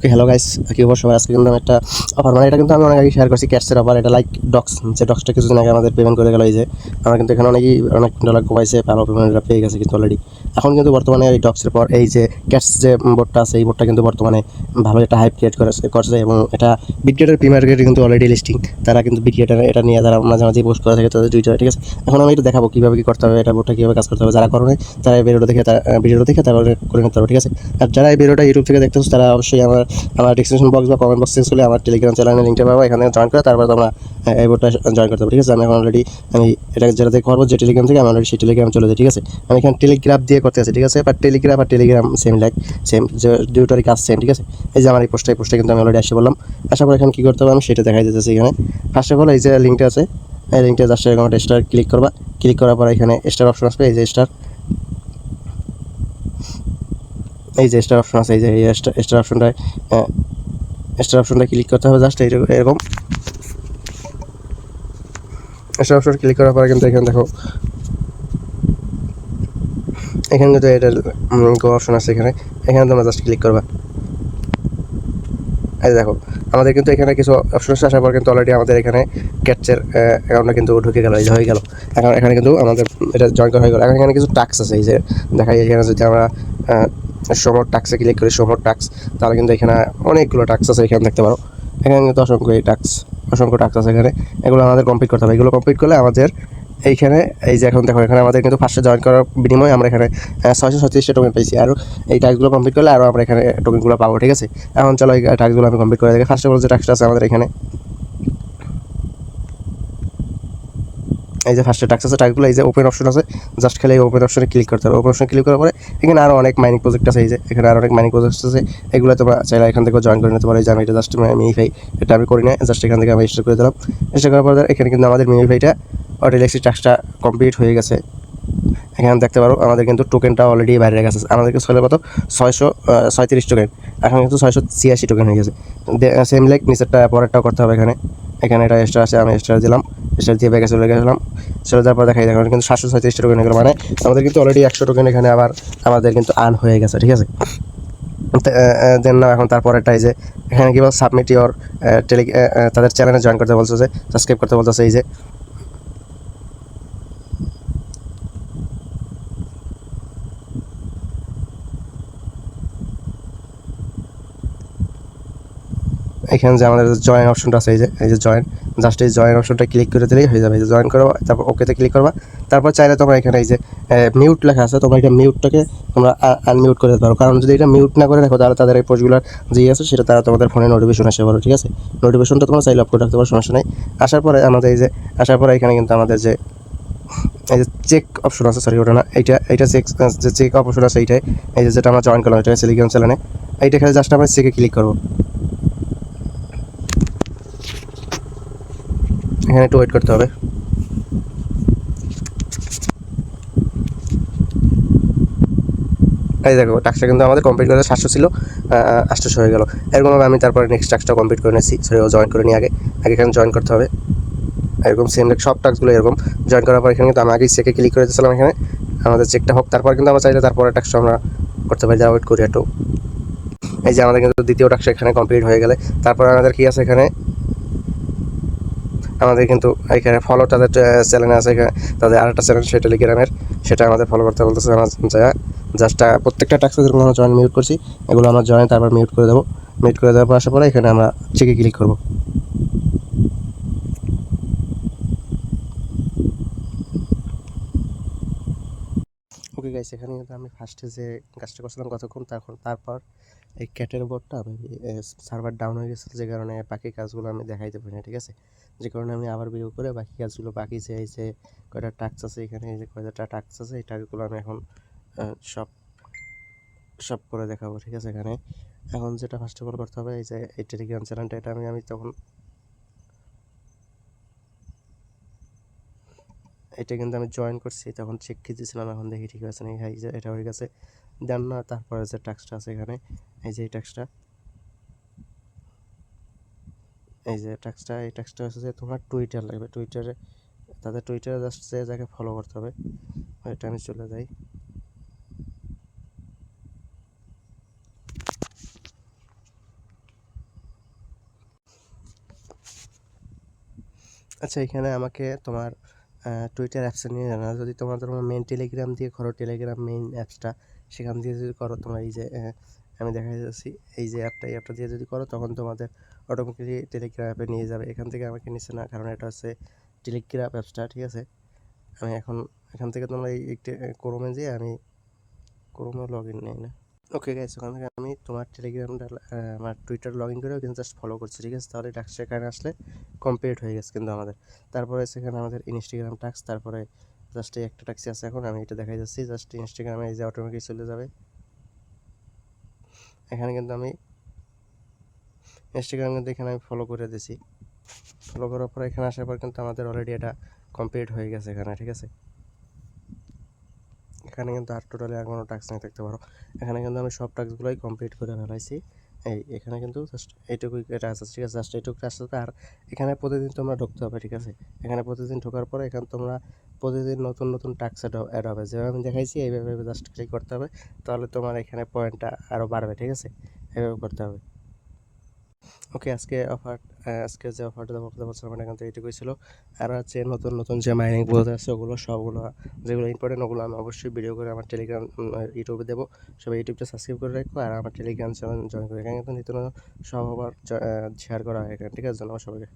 Okay hello guys, কি খবর সবার? আজকে কিন্তু আমি একটা অফার, মানে এটা কিন্তু আমি অনেক আগে শেয়ার করছি, ক্যাটসের অফার। এটা লাইক ডক্স, যে ডক্সটা কিছুদিন আগে আমাদের পেমেন্ট করে গেল। এই যে আমরা কিন্তু এখানে অনেক ডলার কমাইছে, ভালো পেমেন্টটা পেয়ে গেছে কিন্তু অলরেডি। এখন কিন্তু বর্তমানে এই ডক্সের পর এই যে ক্যাটস যে বোর্ডটা আছে, এই বোর্ডটা কিন্তু বর্তমানে ভালো একটা হাইপ ক্রিয়েট করছে এবং এটা বিটগেটের প্রিমিয়ার গেটে কিন্তু অলরেডি লিস্টিং। তারা কিন্তু বিটগেটের এটা নিয়ে তারা মাঝে মাঝে পোস্ট করে থাকে তাদের টুইটারে, ঠিক আছে। এখন আমি এটা দেখাবো কীভাবে কী করতে হবে, এটা বোর্ডটা কীভাবে কাজ করতে হবে। যারা করে তারা এই ভিডিওটা দেখে তারপরে করে নিতে পারবে, ঠিক আছে। আর যারা এই ভিডিওটা ইউটিউব থেকে দেখতেছো তারা অবশ্যই আমার ডিসক্রিপশন বক্স বা কমেন্ট বক্স চেঞ্জ করলে আমার টেলিগ্রাম চ্যানেলের লিঙ্কটা পাবো, এখানে জয়েন করে তারপর তোমরা এই বোর্ডটা জয়েন করতে পারো, ঠিক আছে। আমি এখন অলরেডি এটা যেটা দেখতে পারবো যে টেলিগ্রাম থেকে আমি অলরেডি সেই টেলিগ্রাম চলে যাই, ঠিক আছে। আমি এখানে টেলিগ্রাফ দিয়ে করতে আছি, ঠিক আছে। বাট টেলিগ্রাফ আর টেলিগ্রাম সেম যে দুটোরই কাজ সেম, ঠিক আছে। এই যে আমার এই পোস্টে কিন্তু আমি অলরেডি আসে বললাম। আশা করি এখানে কী করতে হবে আমি সেটা দেখাই দিতেছি। এখানে ফার্স্ট অফ অল এই যে লিঙ্কটা আছে, এই লিঙ্কটা জাস্ট এরকম একটা স্টার ক্লিক করবা। ক্লিক করার পর এখানে স্টার অপশন আসবে, এই যে স্টার অপশন আছে, এই যে স্টার অপশনটা ক্লিক করতে হবে। জাস্ট এরকম স্টার অপশন ক্লিক করার পরে কিন্তু এখানে দেখো, এখানে কিন্তু এটা গো অপশন আছে, এখানে তোমরা জাস্ট ক্লিক করবা। এই দেখো আমাদের কিন্তু এখানে কিছু অপশন আসার পর কিন্তু অলরেডি আমাদের এখানে ক্যাটচের অ্যাকাউন্টটা কিন্তু ঢুকে গেল, এই যে হয়ে গেল। এখন এখানে কিন্তু আমাদের এটা জয়েন করা হয়ে গেল। এখন এখানে কিছু টাস্ক আছে, এই যে দেখাই, এখানে যদি আমরা সমর টাস্কে ক্লিক করি, সমর টাস্ক, তাহলে কিন্তু এখানে অনেকগুলো টাস্ক আছে, এখানে দেখতে পারো। এখানে কিন্তু অসংখ্য টাস্ক আছে এখানে, এগুলো আমাদের কমপ্লিট করতে হবে। এগুলো কমপ্লিট করলে আমাদের এইখানে এই যে এখন দেখো, এখানে আমাদের কিন্তু ফার্স্টে জয়েন করার বিনিময়ে আমরা এখানে 637টা টোকেন পেয়েছি। আর এই টাস্কগুলো কমপ্লিট করলে আরও আমরা এখানে টোকেনগুলো পাবো, ঠিক আছে। এখন চলো এই টাস্কগুলো আমি কমপ্লিট করে দেখি। ফার্স্ট অফ অল যে টাস্কটা আছে আমাদের এখানে, এই যে ফার্স্টে টাস্ক আছে, টাস্কগুলো এই যে ওপেন অপশন আছে, জাস্ট খালি এই ওপেন অপশনে ক্লিক করতে হবে। ওপেন অপশনে ক্লিক করার পরে এখানে আরও অনেক মাইনিং প্রজেক্ট আছে, এই যে এখানে আরও অনেক মাইনিং প্রজেক্ট আছে, এগুলো তোমরা চাইলে এখান থেকে জয়েন করে নিতে পারো। এই যে আমি এটা জাস্ট মিমিফাই, এটা আমি করি না, জাস্ট এখান থেকে আমি রেজিস্টার করে দিলাম। রেজিস্টার করার পরে এখানে কিন্তু আমাদের মিমিফাইটা অটোলেক্সি টাস্কটা কমপ্লিট হয়ে গেছে। এখানে দেখতে পারো আমাদের কিন্তু টোকেনটা অলরেডি বাইরে গেছে। আমাদেরকে ছিল কত, 637 টোকেন, এখন কিন্তু 686 টোকেন হয়ে গেছে। সেম লাইক নিচেরটা পরেরটাও করতে হবে। এখানে এটা এক্সট্রা আছে, আমি এক্সট্রা দিলাম, এক্সট্রা দিয়ে ব্যাগে চলে গেলাম। চলে যাওয়ার পর দেখাই দেখো কিন্তু 737 টোকেন হয়ে গেলো, মানে আমাদের কিন্তু অলরেডি 100 টোকেন এখানে আবার আমাদের কিন্তু আর্ন হয়ে গেছে, ঠিক আছে। দেন না এখন তারপরেরটাই যে এখানে কি বল, সাবমিট ইওর তাদের চ্যানেলে জয়েন করতে বলছে, যে সাবস্ক্রাইব করতে বলতেছে। এই যে এখানে যে আমাদের জয়েন অপশনটা আছে, এই যে জয়েন, জাস্ট এই জয়েন অপশনটা ক্লিক করে দিলেই হয়ে যাবে। এই যে জয়েন করবা, তারপর ওকেতে ক্লিক করবা। তারপর চাইলে তোমরা এখানে এই যে মিউট লেখা আছে, তোমরা এটা মিউটটাকে তোমরা আনমিউট করে দিতে পারো। কারণ যদি এটা মিউট না করে রাখো তাহলে তাদের এই পোস্টগুলোর যে আছে সেটা তারা তোমাদের ফোনে নোটিফিকেশন আসে পারো, ঠিক আছে। নোটিফিকেশনটা তোমরা চাইলে অফ করে রাখতে পারো, সমস্যা নেই। আসার পরে এখানে কিন্তু আমাদের যে এই যে চেক অপশন আছে, সরি ওটা না, এইটা চেক অপশন আছে, এইটাই এই যে যেটা আমরা জয়েন করলাম, এটা টেলিগ্রাম চ্যানেলে, এইটা এখানে জাস্ট আমরা চেকে ক্লিক করবো। এখানে একটু ওয়েট করতে হবে। এই দেখো টাস্কটা কিন্তু আমাদের কমপ্লিট করে 700 ছিল, 800 হয়ে গেল। এরকমভাবে আমি তারপরে নেক্সট টাস্কটা কমপ্লিট করে নিয়েছি, সরি জয়েন করে নিয়ে আগে এখানে জয়েন করতে হবে। এরকম সেম সব টাস্কগুলো এরকম জয়েন করার পর এখানে কিন্তু আমি আগেই চেকে ক্লিক করে দিয়েছিলাম। এখানে আমাদের চেকটা হোক, তারপর কিন্তু আমরা চাইলে তারপরে টাস্কটা আমরা করতে পারি। যা ওয়েট করি একটু। এই যে আমাদের কিন্তু দ্বিতীয় টাস্ক এখানে কমপ্লিট হয়ে গেলে তারপর আমাদের কি আছে, এখানে আমাদের কিন্তু এখানে ফলো তাদের চ্যানেলে আছে, এখানে তাদের আরেকটা চ্যানেল সেটা টেলিগ্রামের, সেটা আমাদের ফলো করতে বলতেছে। আমার জাস্ট প্রত্যেকটা টাস্কে যেরকম আমরা জয়েন মিউট করছি, এগুলো আমরা জয়েন তারপর মিউট করে দেবো। মিউট করে দেওয়ার পর আসার পরে এখানে আমরা চেকে ক্লিক করবো। ওকে গাইস, এখানে কিন্তু আমি ফার্স্টে যে কাজটা করছিলাম কতক্ষণ, তারপর এই ক্যাটের বোর্ডটা আমি সার্ভার ডাউন হয়ে গেছে, যে কারণে বাকি কাজগুলো আমি দেখাইতে পারি না, ঠিক আছে। যে কারণে আমি আবার ভিডিও করে বাকি কাজগুলো, বাকি যে এই যে কয়টা টাস্ক আছে এখানে, এই যে কয়টা টাস্ক আছে এই টাস্কগুলো আমি এখন সব সব করে দেখাবো, ঠিক আছে। এখন যেটা ফার্স্ট অফ অল করতে হবে, এই যে এই টেলিগ্রাম চ্যানেলটা, এটা আমি তখন এটা কিন্তু আমি জয়েন করছি, তখন চেক খেতেছিলাম, এখন দেখি ঠিক আছে নাকি। এই যে এটা হয়ে গেছে। দেন না তারপরে যে টাস্কটা আছে এখানে, এই যে এই টাস্কটা, এই টাস্কটা হচ্ছে যে তোমার টুইটার লাগবে। তাদের টুইটারে জাস্ট যে যাকে ফলো করতে হবে, এটা আমি চলে যাই। আচ্ছা, এখানে আমাকে তোমার টুইটার অ্যাপসে নিয়ে যাবে না। যদি তোমার মেইন টেলিগ্রাম দিয়ে করো, টেলিগ্রাম মেইন অ্যাপসটা, সেখান দিয়ে যদি করো তোমার এই যে আমি দেখাই যাচ্ছি, এই যে অ্যাপটা, এই অ্যাপটা দিয়ে যদি করো তখন তোমাদের অটোমেটিকলি টেলিগ্রাম অ্যাপে নিয়ে যাবে। এখান থেকে আমাকে নিচ্ছে না, কারণ এটা হচ্ছে টেলিগ্রাম অ্যাপসটা, ঠিক আছে। আমি এখন এখান থেকে তোমরা এই ক্রোমে যেয়ে আমি ক্রোমে লগ ইন নেই না। ওকে গাইস, ওখান থেকে আমি তোমার টেলিগ্রামটা আমার টুইটার লগ ইন করেও কিন্তু জাস্ট ফলো করছি, ঠিক আছে। তাহলে টাস্ক এখানে আসলে কমপ্লিট হয়ে গেছে কিন্তু আমাদের। তারপরে সেখানে আমাদের ইনস্টাগ্রাম টাস্ক, তারপরে জাস্ট এই একটা টাস্কই আছে। এখন আমি এটা দেখাই যাচ্ছি, জাস্ট ইনস্টাগ্রামে এই যে অটোমেটিক চলে যাবে। এখানে কিন্তু আমি ইনস্টাগ্রাম কিন্তু এখানে আমি ফলো করে দিছি। ফলো করার পর এখানে আসার পর কিন্তু আমাদের অলরেডি এটা কমপ্লিট হয়ে গেছে এখানে, ঠিক আছে। এখানে কিন্তু আর টোটালি আর কোনো টাস্ক নেই, দেখতে পারো। এখানে কিন্তু আমি সব টাস্কগুলোই কমপ্লিট করে ফেলাইছি। এখানে কিন্তু জাস্ট এইটুকুই এটা আছে, ঠিক আছে। জাস্ট এইটুকু আসতে, আর এখানে প্রতিদিন তোমরা ঢুকতে হবে, ঠিক আছে। এখানে প্রতিদিন ঢোকার পরে এখানে তোমরা প্রতিদিন নতুন নতুন টাস্ক অ্যাড হবে, যেভাবে আমি দেখাইছি এইভাবে জাস্ট ক্লিক করতে হবে, তাহলে তোমার এখানে পয়েন্টটা আরও বাড়বে, ঠিক আছে। এইভাবে করতে হবে। ওকে, আজকে যে অফারটা দেবো কথা বলছিলাম এটা কিন্তু এইটুকুই ছিল। আর হচ্ছে নতুন নতুন যে মাইনিং পদ্ধতি আছে ওগুলো সবগুলো, যেগুলো ইম্পর্টেন্ট ওগুলো আমি অবশ্যই ভিডিও করে আমার টেলিগ্রাম ইউটিউবে দেবো। সবাই ইউটিউবটা সাবস্ক্রাইব করে রাখো, আর আমার টেলিগ্রাম চ্যানেল জয়েন করে। এখানে কিন্তু নিত্য নতুন সব আবার শেয়ার করা হয় এখানে, ঠিক আছে। ধন্যবাদ সবাইকে।